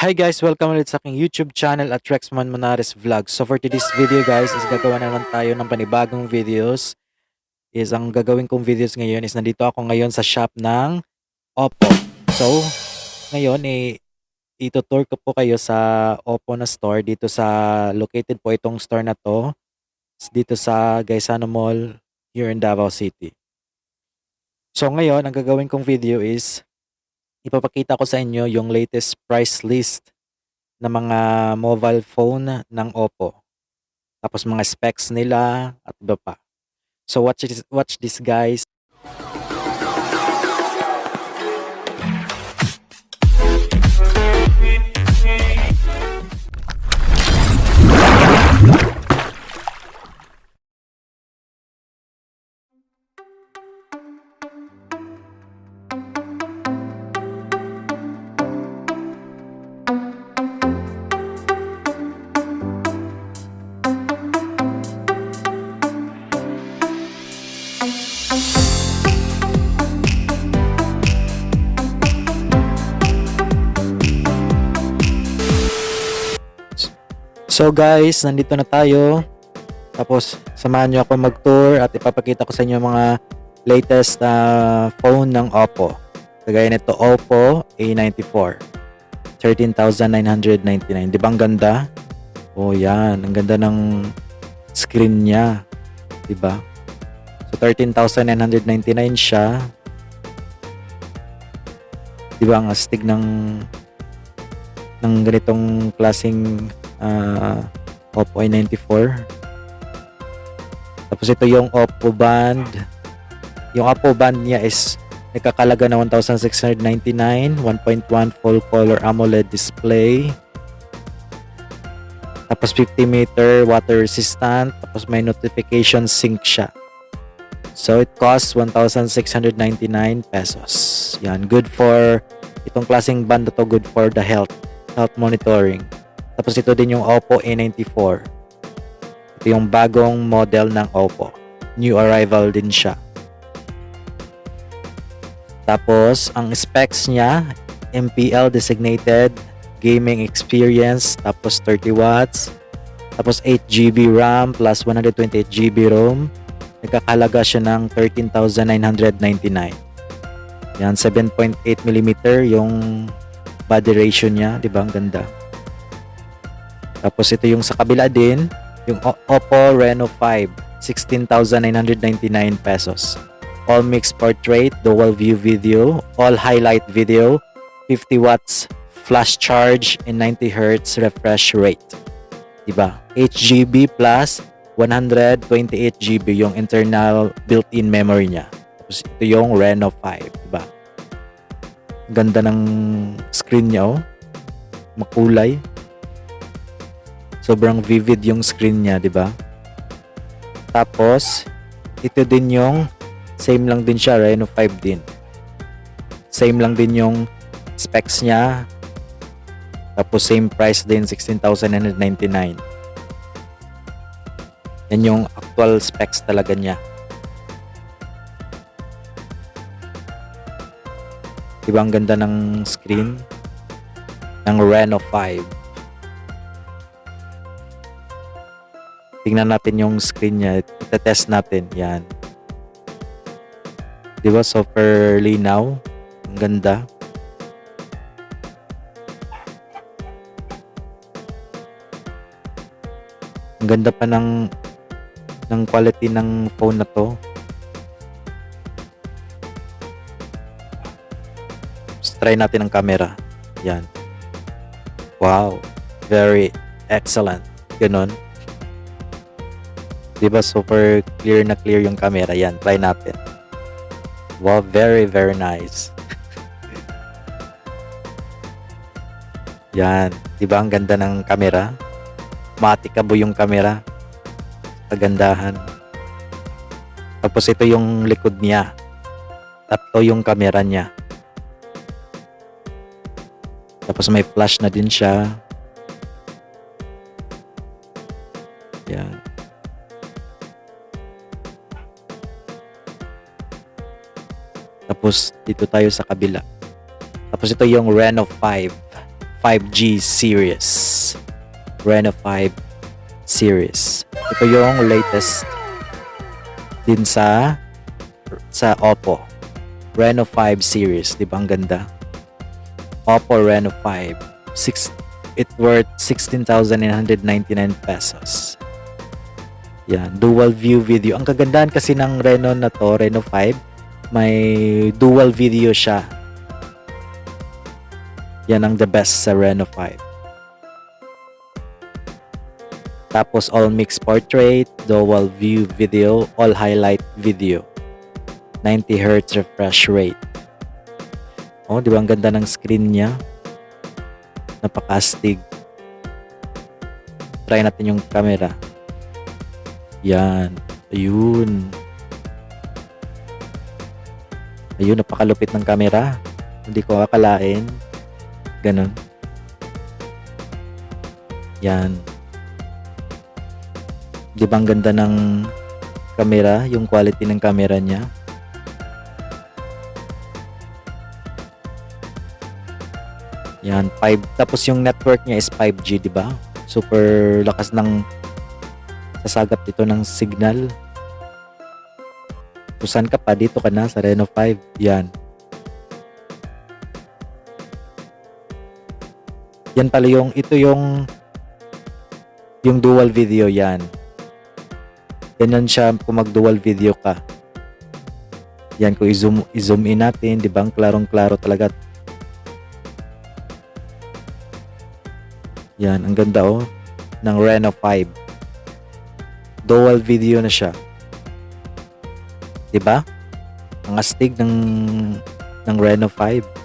Hi guys! Welcome ulit sa aking YouTube channel at Rexman Manares Vlog. So for today's video guys is gagawa na naman tayo ng panibagong videos. Ang gagawin kong videos ngayon is nandito ako ngayon sa shop ng Oppo. So ngayon itutour ko po kayo sa Oppo na store dito sa located po itong store na to dito sa Gaisano Mall here in Davao City. So ngayon ang gagawin kong video is ipapakita ko sa inyo yung latest price list ng mga mobile phone ng Oppo. Tapos mga specs nila at iba pa. So watch this guys. So guys, nandito na tayo. Tapos samahan nyo ako mag-tour at ipapakita ko sa inyo mga latest phone ng Oppo. Kagaya nito Oppo A94. 13,999. Di ba ang ganda? Oh yan, ang ganda ng screen niya. Di ba? So 13,999 siya. Di ba ang astig ng ganitong klaseng Oppo A94. Tapos ito yung Oppo Band. Yung Oppo Band niya is nagkakalaga na 1,699, 1.1 full color AMOLED display. Tapos 50 meter water resistant. Tapos may notification sync siya. So it costs 1,699 pesos. Yan, good for itong klaseng band na to, good for the health monitoring. Tapos ito din yung Oppo A94. Ito yung bagong model ng Oppo. New arrival din siya. Tapos ang specs niya, MPL designated, gaming experience, tapos 30 watts, tapos 8GB RAM plus 128GB ROM. Nagkakalaga siya ng 13,999. Yan, 7.8mm yung body ratio niya, di ba? Ang ganda. Tapos ito yung sa kabila din, yung Oppo Reno 5, 16,999 pesos. All mixed portrait, dual view video, all highlight video, 50 watts flash charge and 90 Hz refresh rate. Diba? 8GB plus 128GB yung internal built-in memory niya. Tapos ito yung Reno 5, diba? Ganda ng screen niya, oh. Makulay. Sobrang vivid yung screen niya, di ba? Tapos, ito din yung same lang din siya, Reno 5 din. Same lang din yung specs niya. Tapos same price din, 16,999. Yan yung actual specs talaga niya. Di ba ang ganda ng screen ng Reno 5? Tingnan natin yung screen niya. Itetest natin. Yan. Di ba? Super linaw. Ang ganda. Ang ganda pa ng quality ng phone na to. Let's try natin ang camera. Yan. Wow. Very excellent. Ganon. Diba super clear na clear yung camera. Yan, try natin. Wow, very very nice. Yan, diba ang ganda ng camera? Matikabo yung camera. Kagandahan. Tapos ito yung likod niya. Tatlo yung camera niya. Tapos may flash na din siya. Yan. Tapos dito tayo sa kabila. Tapos ito yung Reno 5 5G series. Reno 5 series. Ito yung latest din sa Oppo. Reno 5 series. Di ba ang ganda? Oppo Reno 5. It worth 16,999 pesos. Yan, dual view video. Ang kagandahan kasi ng Reno na to, Reno 5, may dual video siya. Yan ang the best sa Reno 5. Tapos all mix portrait, dual view video, all highlight video. 90Hz refresh rate. Oh, di ba ang ganda ng screen niya? Napaka-astig. Try natin yung camera. Yan. Ayun. Ayun, napakalupit ng camera. Hindi ko akalain. Ganon. Yan. Di ba ang ganda ng camera? Yung quality ng camera niya. Yan, 5. Tapos yung network niya is 5G, di ba? Super lakas ng sasagap dito ng signal. Kung saan ka pa, dito ka na sa Reno 5. Yan. Yan pala ito yung dual video yan. Ganyan siya kung mag-dual video ka. Yan, kung i-zoom in natin, di ba? Ang klarong-klaro talaga. Yan, ang ganda ng Reno 5. Dual video na siya. 'Di ba? Ang astig ng Reno 5.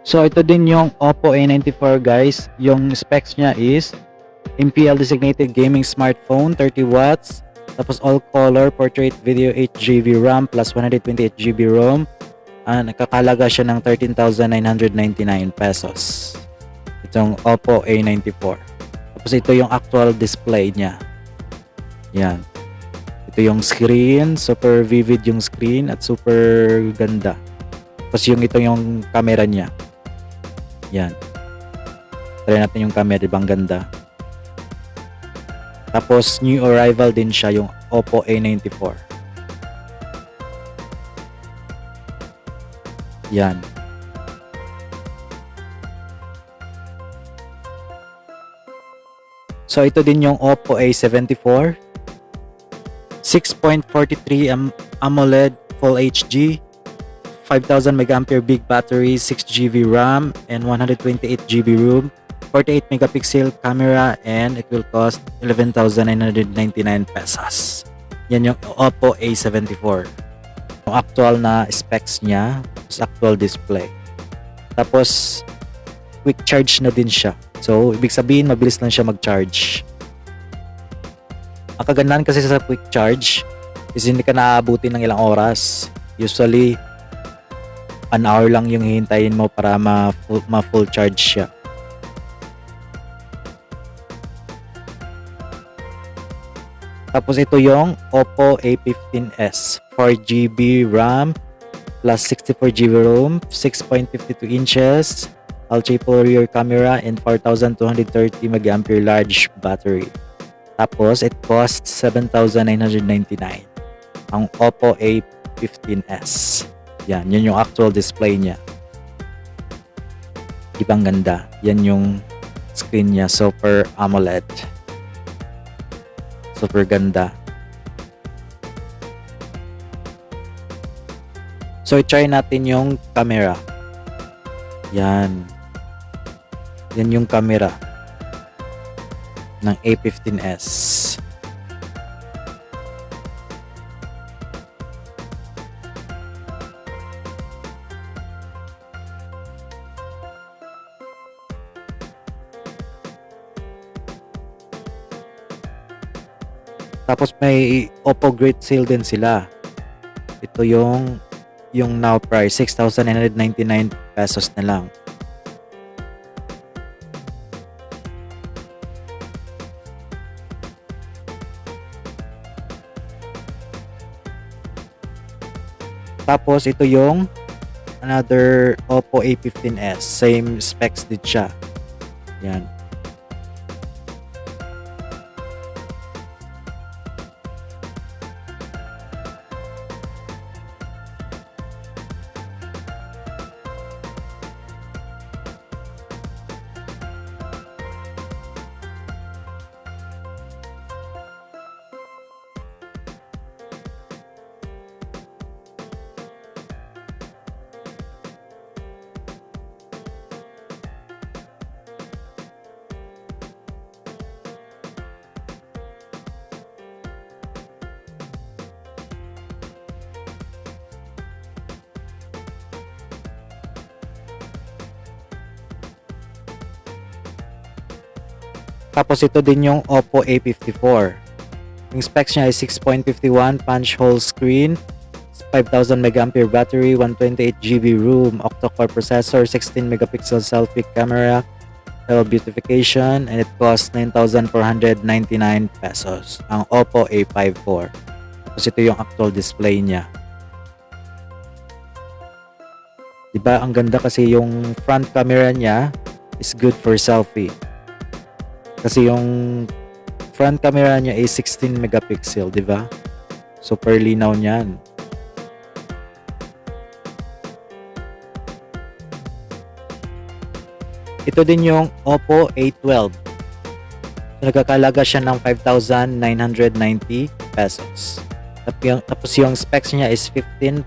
So ito din yung Oppo A94 guys. Yung specs niya is MPL designated gaming smartphone, 30 watts. Tapos all color portrait video, 8GB RAM plus 128GB ROM. Nakakalaga siya ng 13,999 pesos. Itong Oppo A94. Tapos ito yung actual display niya. Yan. Ito yung screen, super vivid yung screen at super ganda. Tapos ito yung camera niya. Yan. Try natin yung camera, diba ang ganda? Tapos new arrival din siya, yung Oppo A94. Yan. So ito din yung Oppo A74. 6.43 AMOLED Full HD, 5,000 mAh big battery, 6GB RAM, and 128GB ROM, 48 megapixel camera, and it will cost 11,999 pesos. Yan yung Oppo A74. Yung actual na specs niya, actual display. Tapos, quick charge na din siya. So, ibig sabihin, mabilis lang siya mag-charge. Ang kagandahan kasi sa quick charge is hindi ka naaabutin ng ilang oras. Usually, an hour lang yung hihintayin mo para ma-full charge siya. Tapos ito yung Oppo A15s, 4GB RAM plus 64GB ROM, 6.52 inches, ultra rear camera, and 4,230 mAh large battery. Tapos it costs 7,999. ang Oppo A15s. Yan, yun yung actual display niya. Ibang ganda. Yan yung screen niya, Super AMOLED. Super ganda. So, i-try natin yung camera. Yan. Yan yung camera ng A15s. Tapos may Oppo Great Sale din sila. Ito yung now price, 6,999 pesos na lang. Tapos ito yung another Oppo A15s. Same specs din siya. Yan. Tapos ito din yung Oppo A54. Yung specs niya ay 6.51 punch hole screen, 5,000 mAh battery, 128GB ROM, octa-core processor, 16 megapixel selfie camera, cell beautification, and it costs 9,499 pesos. Ang Oppo A54. Tapos ito yung actual display niya. Diba ang ganda kasi yung front camera niya is good for selfie. Kasi yung front camera niya ay 16 megapixel, di ba? Super linaw niyan. Ito din yung Oppo A12. So, nagkakalaga siya ng 5,990 pesos. Tapos yung specs niya is 15.79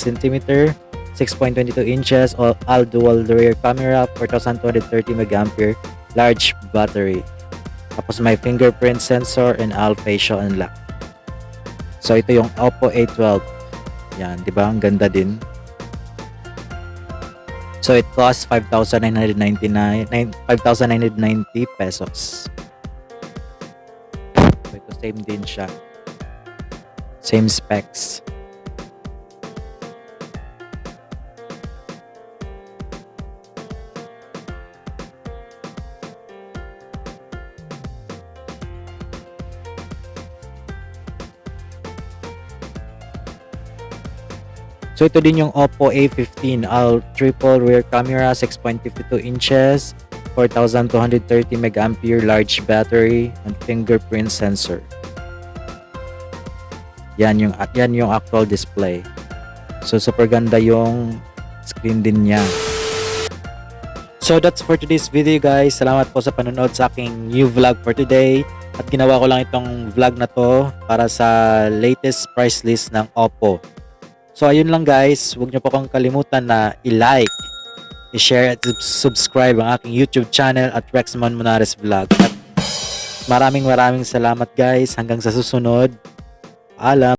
cm, 6.22 inches, all dual rear camera, 4,230 mAh, large battery. Tapos may fingerprint sensor and all facial unlock. So ito yung Oppo A12. Yan, 'di ba? Ang ganda din. So it costs 5,990 pesos. So ito same din siya. Same specs. So ito din yung Oppo A15 all triple rear camera, 6.52 inches, 4,230 mAh large battery and fingerprint sensor. Yan yung actual display. So super ganda yung screen din niya. So that's for today's video guys. Salamat po sa panonood sa aking new vlog for today. At ginawa ko lang itong vlog na to para sa latest price list ng Oppo. So ayun lang guys, huwag niyo po kang kalimutan na i-like, i-share at subscribe ang aking YouTube channel at Rexman Monares Vlog. At maraming salamat guys, hanggang sa susunod. Paalam.